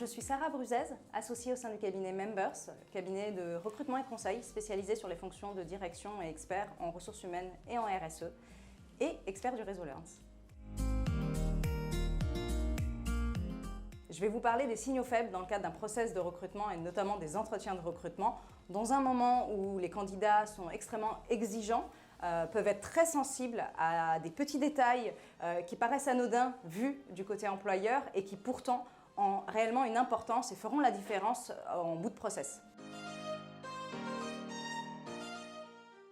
je suis Sarah Bruzès, associée au sein du cabinet Members, cabinet de recrutement et conseil spécialisé sur les fonctions de direction et expert en ressources humaines et en RSE, et expert du réseau Learns. Je vais vous parler des signaux faibles dans le cadre d'un process de recrutement et notamment des entretiens de recrutement, dans un moment où les candidats sont extrêmement exigeants, peuvent être très sensibles à des petits détails qui paraissent anodins vus du côté employeur et qui pourtant ont réellement une importance et feront la différence en bout de process.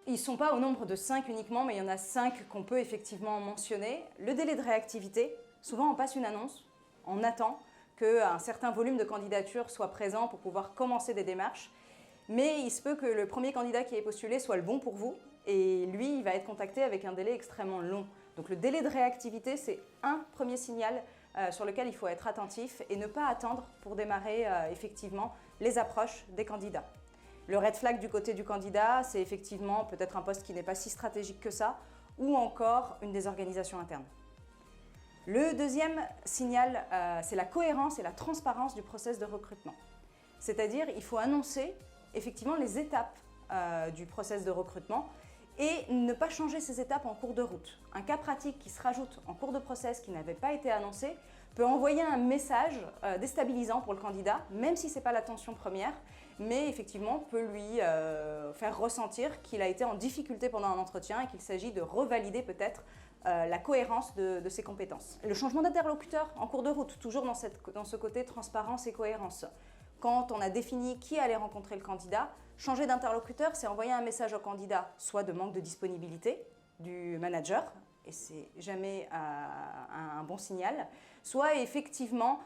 Ils ne sont pas au nombre de 5 uniquement, mais il y en a 5 qu'on peut effectivement mentionner. Le délai de réactivité, souvent on passe une annonce, on attend qu'un certain volume de candidatures soit présent pour pouvoir commencer des démarches. Mais il se peut que le premier candidat qui est postulé soit le bon pour vous et lui, il va être contacté avec un délai extrêmement long. Donc le délai de réactivité, c'est un premier signal sur lequel il faut être attentif et ne pas attendre pour démarrer effectivement les approches des candidats. Le red flag du côté du candidat, c'est effectivement peut-être un poste qui n'est pas si stratégique que ça ou encore une désorganisation interne. Le deuxième signal, c'est la cohérence et la transparence du process de recrutement. C'est-à-dire, il faut annoncer effectivement les étapes du process de recrutement et ne pas changer ces étapes en cours de route. Un cas pratique qui se rajoute en cours de process qui n'avait pas été annoncé peut envoyer un message déstabilisant pour le candidat, même si ce n'est pas l'intention première, mais effectivement peut lui faire ressentir qu'il a été en difficulté pendant un entretien et qu'il s'agit de revalider peut-être la cohérence de ses compétences. Le changement d'interlocuteur en cours de route, toujours dans ce côté transparence et cohérence. Quand on a défini qui allait rencontrer le candidat, changer d'interlocuteur, c'est envoyer un message au candidat, soit de manque de disponibilité du manager, et c'est jamais un bon signal, soit effectivement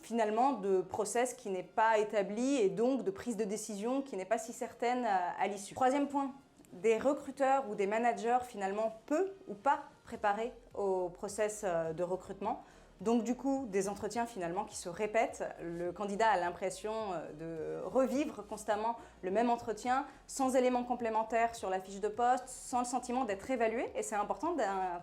finalement de process qui n'est pas établi et donc de prise de décision qui n'est pas si certaine à l'issue. Troisième point, des recruteurs ou des managers finalement peu ou pas préparés au process de recrutement. Donc du coup, des entretiens finalement qui se répètent. Le candidat a l'impression de revivre constamment le même entretien, sans éléments complémentaires sur la fiche de poste, sans le sentiment d'être évalué. Et c'est important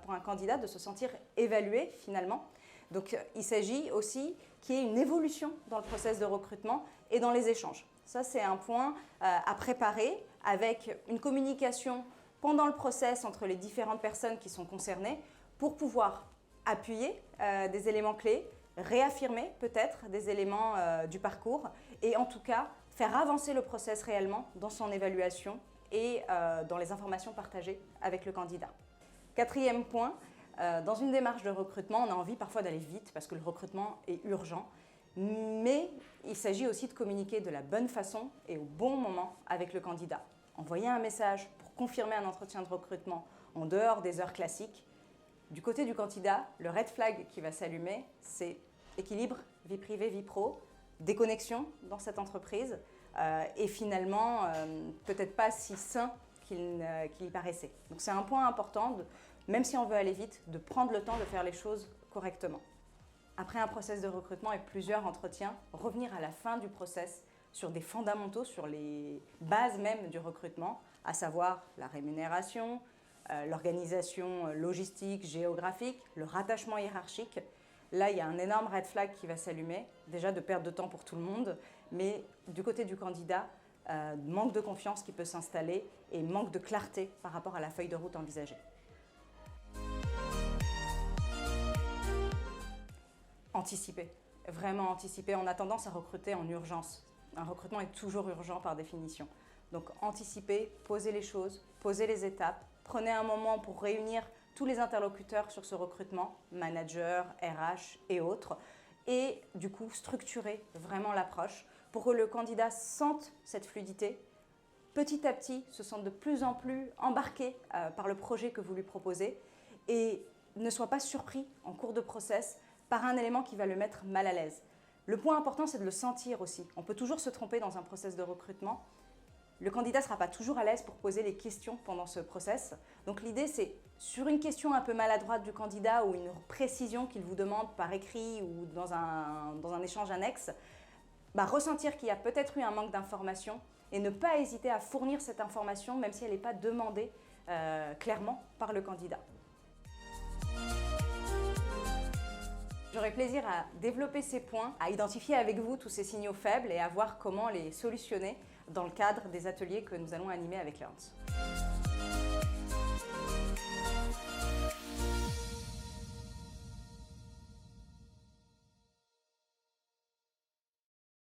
pour un candidat de se sentir évalué finalement. Donc il s'agit aussi qu'il y ait une évolution dans le process de recrutement et dans les échanges. Ça, c'est un point à préparer avec une communication pendant le process entre les différentes personnes qui sont concernées pour pouvoir appuyer des éléments clés, réaffirmer peut-être des éléments du parcours et en tout cas faire avancer le process réellement dans son évaluation et dans les informations partagées avec le candidat. Quatrième point, dans une démarche de recrutement, on a envie parfois d'aller vite parce que le recrutement est urgent, mais il s'agit aussi de communiquer de la bonne façon et au bon moment avec le candidat. Envoyer un message pour confirmer un entretien de recrutement en dehors des heures classiques. Du côté du candidat, le red flag qui va s'allumer, c'est équilibre, vie privée, vie pro, déconnexion dans cette entreprise et finalement peut-être pas si sain qu'il y paraissait. Donc c'est un point important, même si on veut aller vite, de prendre le temps de faire les choses correctement. Après un process de recrutement et plusieurs entretiens, revenir à la fin du process sur des fondamentaux, sur les bases même du recrutement, à savoir la rémunération, l'organisation logistique, géographique, le rattachement hiérarchique. Là, il y a un énorme red flag qui va s'allumer, déjà de perte de temps pour tout le monde, mais du côté du candidat, manque de confiance qui peut s'installer et manque de clarté par rapport à la feuille de route envisagée. Anticiper, vraiment anticiper. On a tendance à recruter en urgence. Un recrutement est toujours urgent par définition. Donc anticiper, poser les choses, poser les étapes. Prenez un moment pour réunir tous les interlocuteurs sur ce recrutement, managers, RH et autres, et du coup structurer vraiment l'approche pour que le candidat sente cette fluidité, petit à petit se sente de plus en plus embarqué par le projet que vous lui proposez et ne soit pas surpris en cours de process par un élément qui va le mettre mal à l'aise. Le point important, c'est de le sentir aussi. On peut toujours se tromper dans un process de recrutement. Le candidat ne sera pas toujours à l'aise pour poser les questions pendant ce process. Donc l'idée, c'est sur une question un peu maladroite du candidat ou une précision qu'il vous demande par écrit ou dans un échange annexe, ressentir qu'il y a peut-être eu un manque d'information et ne pas hésiter à fournir cette information même si elle n'est pas demandée clairement par le candidat. J'aurai plaisir à développer ces points, à identifier avec vous tous ces signaux faibles et à voir comment les solutionner dans le cadre des ateliers que nous allons animer avec Learns.